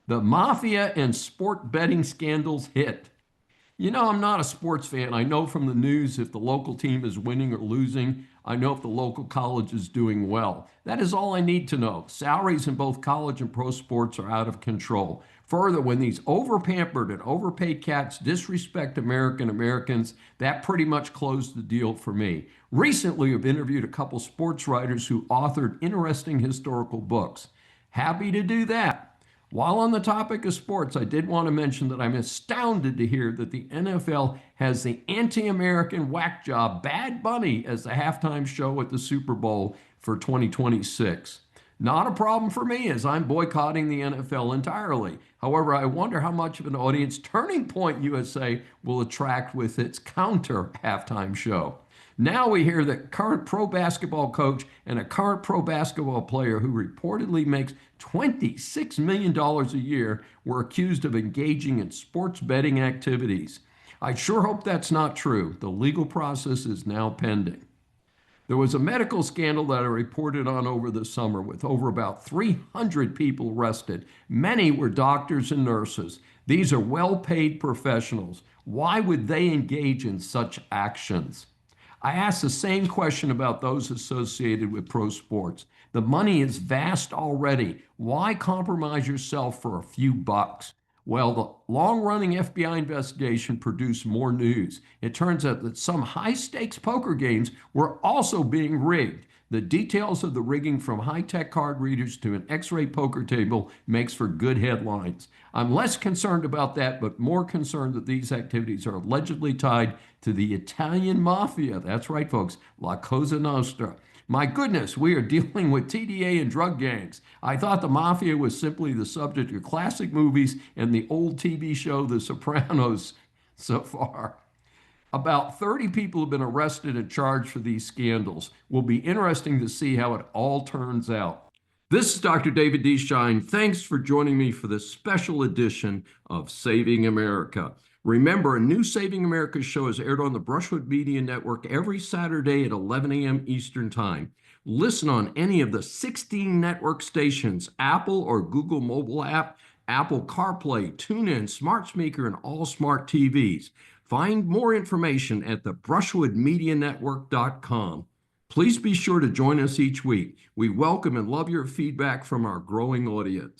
The mafia and sport betting scandals hit. You know, I'm not a sports fan. I know from the news if the local team is winning or losing. I know if the local college is doing well. That is all I need to know. Salaries in both college and pro sports are out of control. Further, when these overpampered and overpaid cats disrespect Americans, that pretty much closed the deal for me. Recently, I've interviewed a couple sports writers who authored interesting historical books. Happy to do that. While on the topic of sports, I did want to mention that I'm astounded to hear that the NFL has the anti-American whack job Bad Bunny as the halftime show at the Super Bowl for 2026. Not a problem for me as I'm boycotting the NFL entirely. However, I wonder how much of an audience Turning Point USA will attract with its counter halftime show. Now we hear that current pro basketball coach and a current pro basketball player who reportedly makes $26 million a year were accused of engaging in sports betting activities. I sure hope that's not true. The legal process is now pending. There was a medical scandal that I reported on over the summer with over about 300 people arrested. Many were doctors and nurses. These are well paid professionals. Why would they engage in such actions? I asked the same question about those associated with pro sports. The money is vast already. Why compromise yourself for a few bucks? Well, the long running FBI investigation produced more news. It turns out that some high stakes poker games were also being rigged. The details of the rigging, from high tech card readers to an X ray poker table, makes for good headlines. I'm less concerned about that, but more concerned that these activities are allegedly tied to the Italian mafia. That's right, folks, La Cosa Nostra. My goodness, we are dealing with TDA and drug gangs. I thought the mafia was simply the subject of classic movies and the old TV show The Sopranos so far. About 30 people have been arrested and charged for these scandals. Will be interesting to see how it all turns out. This is Dr. David D. Shine. Thanks for joining me for this special edition of Saving America. Remember, a new Saving America show is aired on the Brushwood Media Network every Saturday at 11 a.m. Eastern Time. Listen on any of the 16 network stations, Apple or Google mobile app, Apple CarPlay, TuneIn, Smart Speaker, and all smart TVs. Find more information at the brushwoodmedianetwork.com. Please be sure to join us each week. We welcome and love your feedback from our growing audience.